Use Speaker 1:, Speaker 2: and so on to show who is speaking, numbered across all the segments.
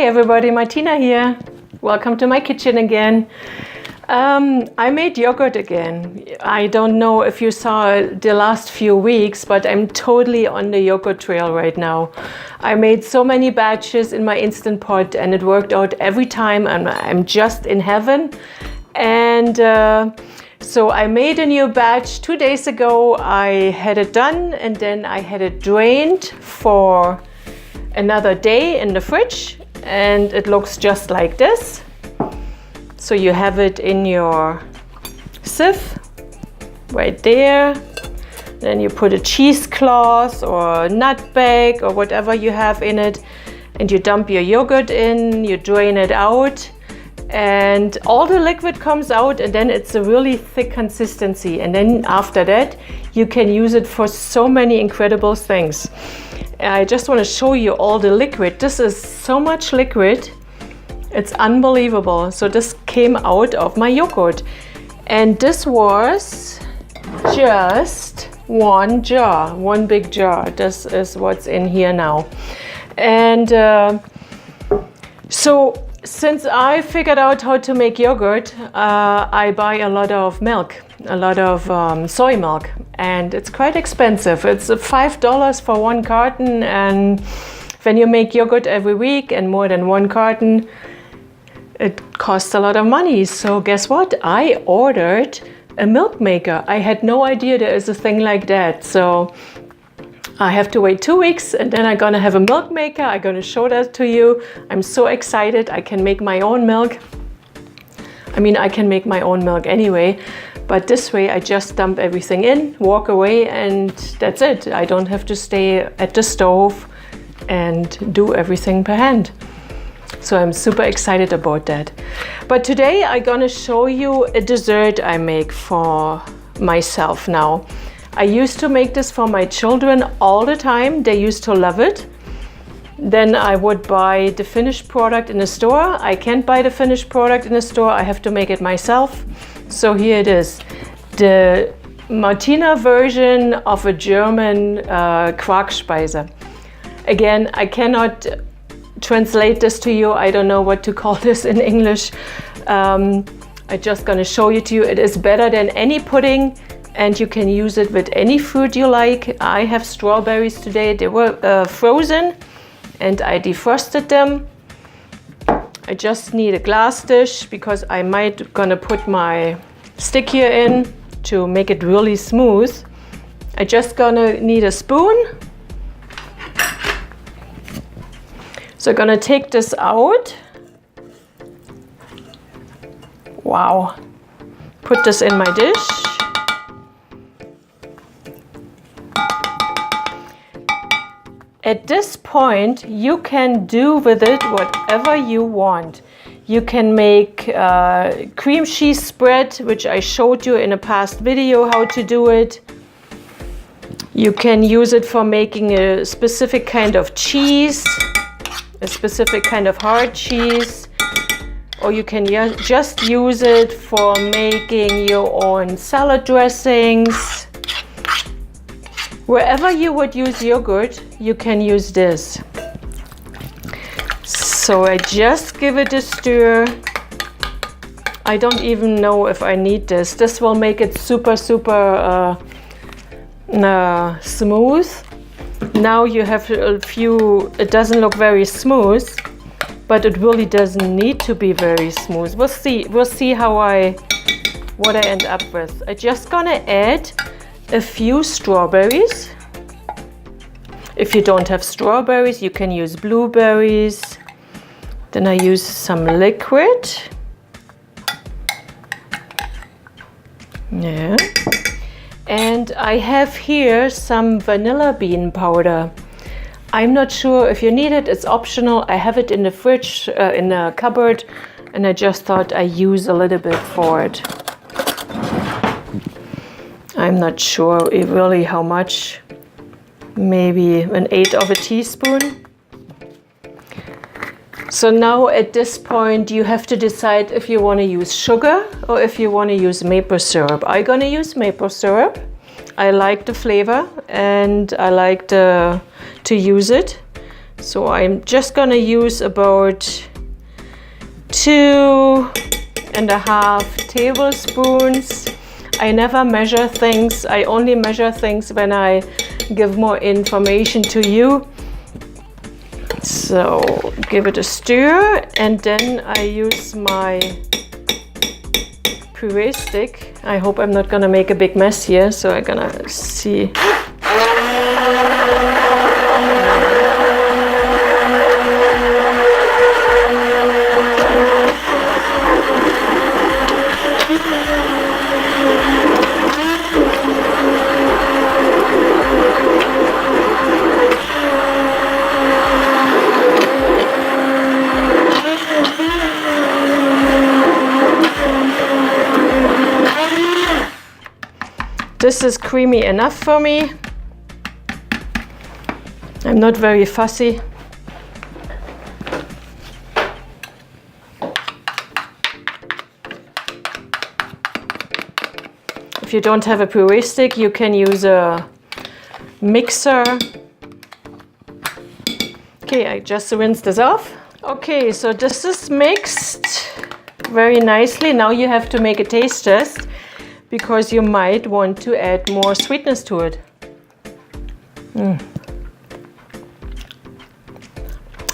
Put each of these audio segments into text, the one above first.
Speaker 1: Hey everybody, Martina here. Welcome to my kitchen again. I made yogurt again. I don't know if you saw the last few weeks, but I'm totally on the yogurt trail right now. I made so many batches in my Instant Pot and it worked out every time, and I'm just in heaven. And so I made a new batch 2 days ago. I had it done and then I had it drained for another day in the fridge, and it looks just like this. So you have it in your sieve right there. Then you put a cheesecloth or a nut bag or whatever you have in it, and you dump your yogurt in, you drain it out, and all the liquid comes out, and then it's a really thick consistency. And then after that, you can use it for so many incredible things. I just want to show you all the liquid. This is so much liquid. It's unbelievable. So this came out of my yogurt. And this was just one jar, one big jar. This is what's in here now. And so since I figured out how to make yogurt, I buy a lot of milk, a lot of soy milk, and it's quite expensive. It's $5 for one carton, and when you make yogurt every week and more than one carton, it costs a lot of money. So guess what? I ordered a milk maker. I had no idea there is a thing like that. So I have to wait 2 weeks and then I'm gonna have a milk maker. I'm gonna show that to you. I'm so excited. I can make my own milk. I mean, I can make my own milk anyway, but this way I just dump everything in, walk away, and that's it. I don't have to stay at the stove and do everything per hand. So I'm super excited about that. But today I'm gonna show you a dessert I make for myself now. I used to make this for my children all the time. They used to love it. Then I would buy the finished product in the store. I can't buy the finished product in the store. I have to make it myself. So here it is. The Martina version of a German Quarkspeise. Again, I cannot translate this to you. I don't know what to call this in English. I'm just gonna show it to you. It is better than any pudding, and you can use it with any fruit you like. I have strawberries today. They were frozen and I defrosted them. I just need a glass dish because I might gonna put my stick here in to make it really smooth. I just gonna need a spoon. So I'm gonna take this out. Wow. Put this in my dish. At this point, you can do with it whatever you want. You can make cream cheese spread, which I showed you in a past video how to do it. You can use it for making a specific kind of cheese, a specific kind of hard cheese, or you can just use it for making your own salad dressings. Wherever you would use yogurt, you can use this. So I just give it a stir. I don't even know if I need this. This will make it super smooth. Now you have a few, it doesn't look very smooth, but it really doesn't need to be very smooth. We'll see what I end up with. I'm just gonna add a few strawberries. If you don't have strawberries, you can use blueberries. Then I use some liquid. Yeah. And I have here some vanilla bean powder. I'm not sure if you need it, it's optional. I have it in the fridge, in the cupboard, and I just thought I use a little bit for it. I'm not sure really how much, maybe 1/8 of a teaspoon. So now at this point you have to decide if you want to use sugar or if you want to use maple syrup. I'm gonna use maple syrup. I like the flavor and I like to use it. So I'm just gonna use about 2.5 tablespoons. I never measure things. I only measure things when I give more information to you. So give it a stir, and then I use my puree stick. I hope I'm not gonna make a big mess here, so I'm gonna see. This is creamy enough for me. I'm not very fussy. If you don't have a puree stick, you can use a mixer. Okay, I just rinsed this off. Okay, so this is mixed very nicely. Now you have to make a taste test, because you might want to add more sweetness to it.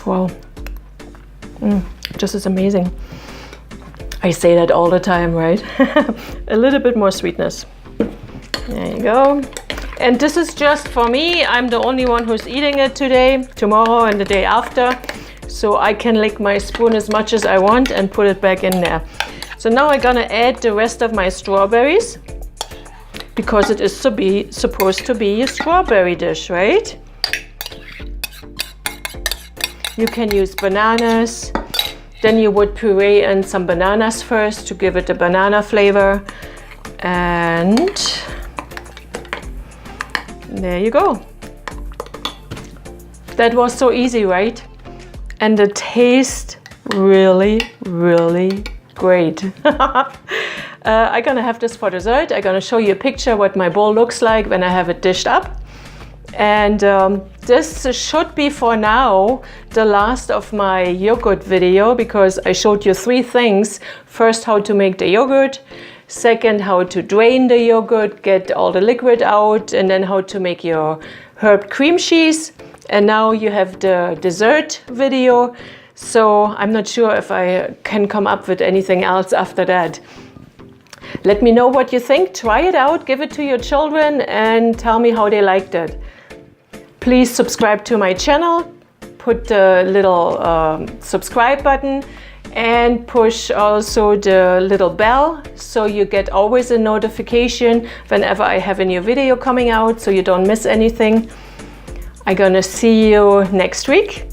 Speaker 1: Wow. This is amazing. I say that all the time, right? A little bit more sweetness. There you go. And this is just for me. I'm the only one who's eating it today, tomorrow, and the day after. So I can lick my spoon as much as I want and put it back in there. So now I'm gonna add the rest of my strawberries, because it is supposed to be a strawberry dish, right? You can use bananas. Then you would puree in some bananas first to give it a banana flavor. And there you go. That was so easy, right? And the taste really, really great. I'm gonna have this for dessert. I'm gonna show you a picture what my bowl looks like when I have it dished up. And this should be for now the last of my yogurt video, because I showed you 3 things. First, how to make the yogurt. Second, how to drain the yogurt, get all the liquid out, and then how to make your herb cream cheese. And now you have the dessert video. So I'm not sure if I can come up with anything else after that. Let me know what you think. Try it out, give it to your children, and tell me how they liked it. Please subscribe to my channel, put the little subscribe button, and push also the little bell so you get always a notification whenever I have a new video coming out, so you don't miss anything. I'm gonna see you next week.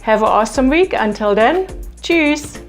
Speaker 1: Have an awesome week. Until then, cheers!